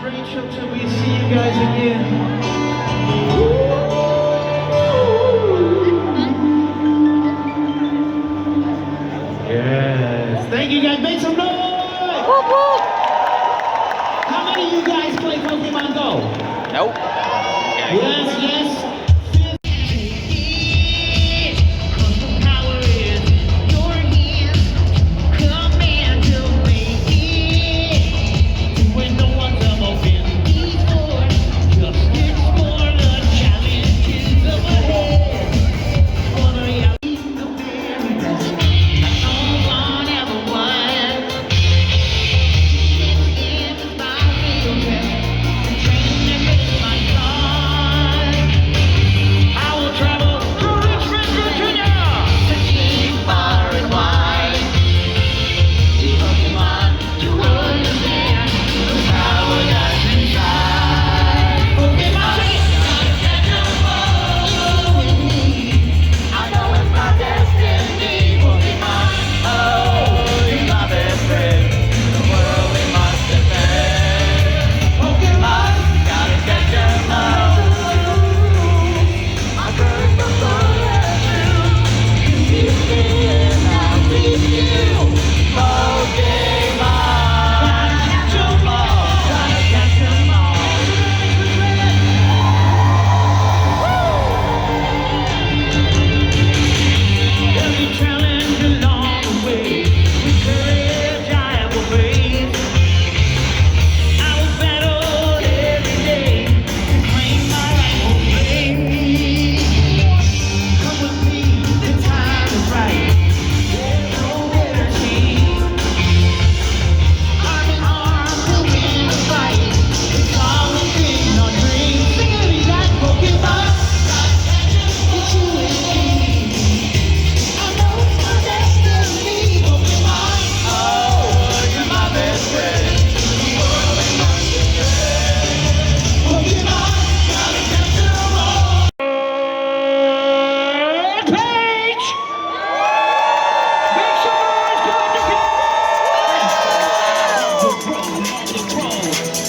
great show till we see you guys again. Yes. Thank you guys. Make some noise. How many of you guys play Pokemon Go? Nope. Yes, yes.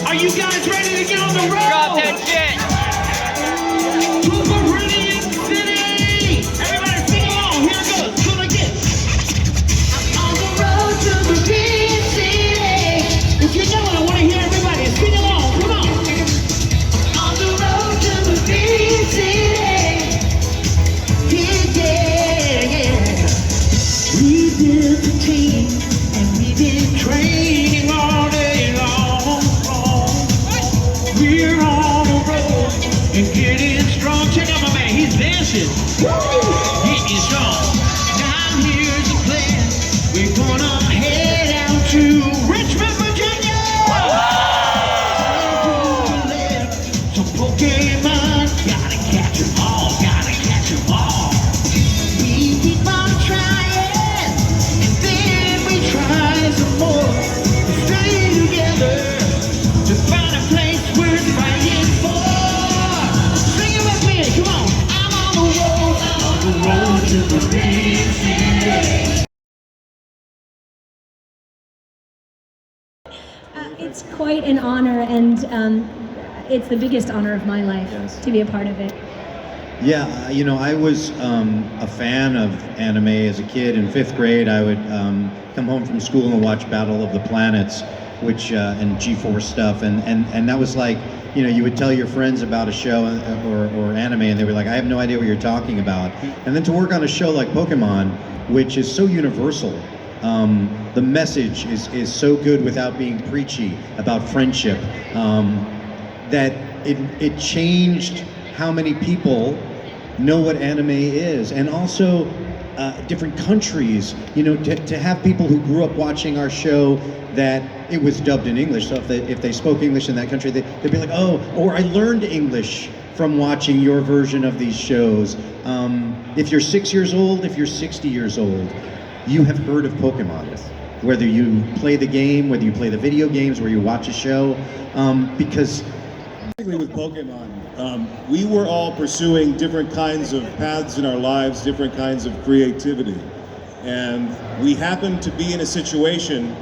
Are you guys ready to get on the road? Drop that shit. To Meridian City! Everybody sing along. Here it goes. Do it again. I'm on the road to Meridian City. If you know it, I want to hear everybody sing along. Come on. I'm on the road to Meridian City. Yeah. We've been the team and we've been training all day long. We're on the road and getting strong. Check out my man, he's dancing. Getting strong. Now here's the plan. We're gonna head out to Richmond, Virginia. Some Pokemon, gotta catch 'em all, gotta catch 'em all. We keep on trying, and then we try some more. We stay together to find a place worth fighting for. Sing it with me, come on. I'm on the road to the big city. It's quite an honor, and it's the biggest honor of my life to be a part of it. Yeah, I was a fan of anime as a kid. In 5th grade, I would come home from school and watch Battle of the Planets, which and G-Force stuff, and that was like, you would tell your friends about a show or anime, and they were like, I have no idea what you're talking about. And then to work on a show like Pokemon, which is so universal, the message is so good without being preachy about friendship, that it changed how many people know what anime is, and also different countries, to have people who grew up watching our show that it was dubbed in English, so if they spoke English in that country, they'd be like, oh, or I learned English from watching your version of these shows. If you're 6 years old, if you're 60 years old, you have heard of Pokemon. Whether you play the game, whether you play the video games, where you watch a show, because with Pokemon, we were all pursuing different kinds of paths in our lives, different kinds of creativity. And we happened to be in a situation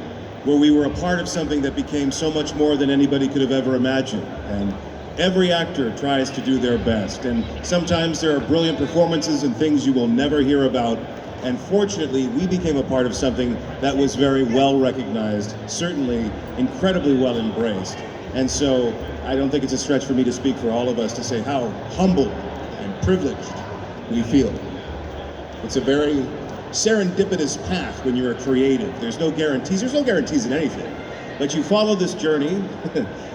where we were a part of something that became so much more than anybody could have ever imagined. And every actor tries to do their best, and sometimes there are brilliant performances and things you will never hear about. And fortunately, we became a part of something that was very well recognized, certainly incredibly well embraced. And so I don't think it's a stretch for me to speak for all of us to say how humbled and privileged we feel. It's a very serendipitous path when you're a creative. There's no guarantees in anything. But you follow this journey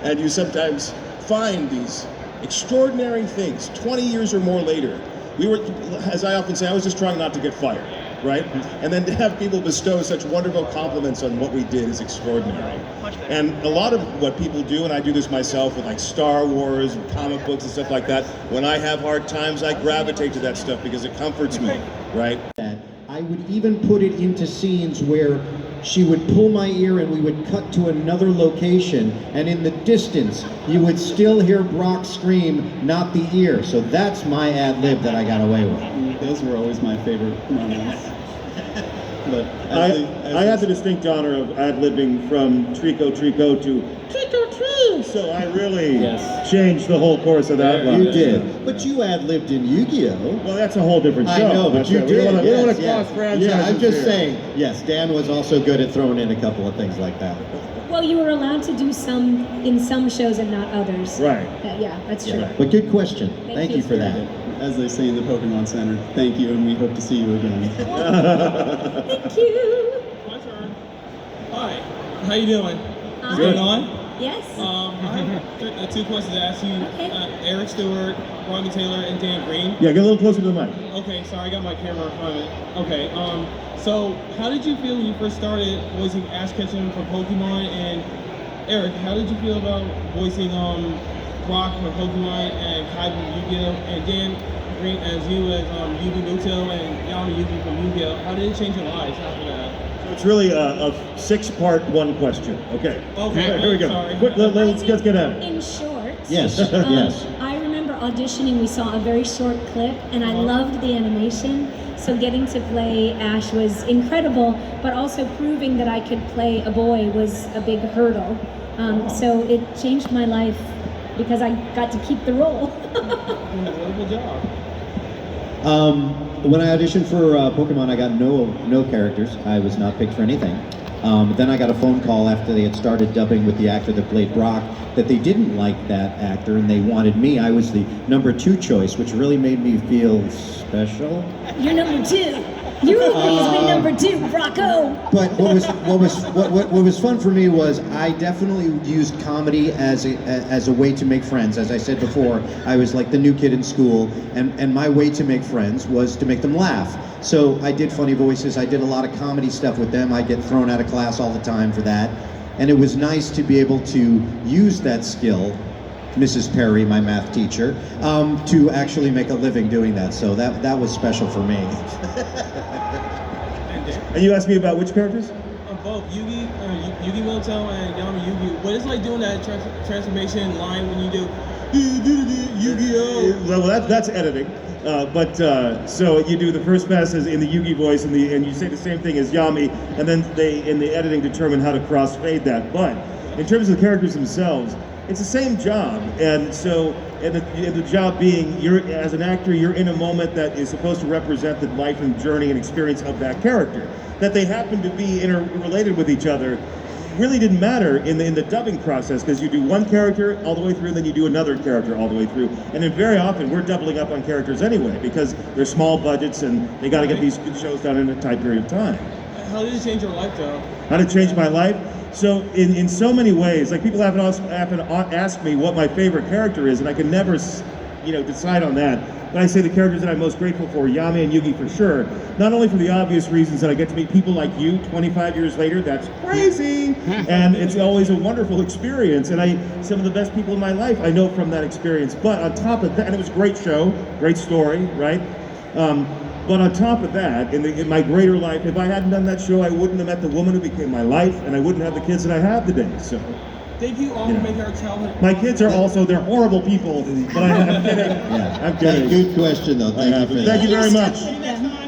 and you sometimes find these extraordinary things 20 years or more later. We were, as I often say, I was just trying not to get fired, right? And then to have people bestow such wonderful compliments on what we did is extraordinary. And a lot of what people do, and I do this myself with like Star Wars and comic books and stuff like that, when I have hard times, I gravitate to that stuff because it comforts me, right? That I would even put it into scenes where she would pull my ear and we would cut to another location, and in the distance you would still hear Brock scream, "Not the ear." So that's my ad lib that I got away with. Those were always my favorite moments. But I had the distinct honor of ad-libbing from Trico Trico to Trico Tree, so I really changed the whole course of that one. You did, but you ad-libbed in Yu-Gi-Oh! Well, that's a whole different show. I know, but you We did. don't Yes, want to yes. cross franchises. Yeah, I'm just here. saying. Yes, Dan was also good at throwing in a couple of things like that. Well, you were allowed to do some in some shows and not others. Right. Yeah, that's true. But good question. Thank Thank you. you for that. as they say in the Pokemon Center, thank you, and we hope to see you again. Thank you. My turn. Hi. How you doing? Hi. Going on? Yes. I have two questions to ask you. Okay. Eric Stewart, Ronnie Taylor, and Dan Green. Yeah, get a little closer to the mic. Okay, sorry, I got my camera in front of it. Okay, so how did you feel when you first started voicing Ash Ketchum for Pokemon? And Eric, how did you feel about voicing Brock for Pokemon and Kai from Yu-Gi-Oh! And Dan Green as you as Yugi Muto and Yami Yugi from Yu-Gi-Oh! How did it change your lives after that? So it's really a six-part one question. Okay. Okay, Here we go. sorry. Quick, let's get at it. In short, Yes, yes. I remember auditioning, we saw a very short clip, and I loved the animation. So getting to play Ash was incredible, but also proving that I could play a boy was a big hurdle. So it changed my life because I got to keep the role. Wonderful job. When I auditioned for Pokemon, I got no characters. I was not picked for anything. Then I got a phone call after they had started dubbing with the actor that played Brock that they didn't like that actor and they wanted me. I was the number 2 choice, which really made me feel special. You're number 2. You always been number 2, Brocco. But what was fun for me was I definitely used comedy as a way to make friends. As I said before, I was like the new kid in school, and my way to make friends was to make them laugh. So I did funny voices. I did a lot of comedy stuff with them. I get thrown out of class all the time for that, and it was nice to be able to use that skill, Mrs. Perry, my math teacher, to actually make a living doing that. So that was special for me. And you asked me about which characters? Both Yugi Muto and Yami Yugi. What is it like doing that transformation line when you do Yu-Gi-Oh? Well, that's editing. So you do the first pass as in the Yugi voice, and you say the same thing as Yami, and then they in the editing determine how to crossfade that. But in terms of the characters themselves, it's the same job, and so the job being, you're as an actor, you're in a moment that is supposed to represent the life and journey and experience of that character. That they happen to be interrelated with each other really didn't matter in the dubbing process, because you do one character all the way through, then you do another character all the way through, and then very often we're doubling up on characters anyway because they're small budgets and they got to get these shows done in a tight period of time. How did it change your life, though? How did it change my life? So in so many ways, like people often ask me what my favorite character is, and I can never, decide on that. But I say the characters that I'm most grateful for, Yami and Yugi for sure. Not only for the obvious reasons that I get to meet people like you 25 years later, that's crazy, and it's always a wonderful experience. And some of the best people in my life I know from that experience. But on top of that, and it was a great show, great story, right? But on top of that, in my greater life, if I hadn't done that show, I wouldn't have met the woman who became my life, and I wouldn't have the kids that I have today. So, Thank you all for making our childhood. my kids are also, they're horrible people, but I'm kidding. Yeah. I'm kidding. Good question though. Thank you for that. Thank you very much. See you next time.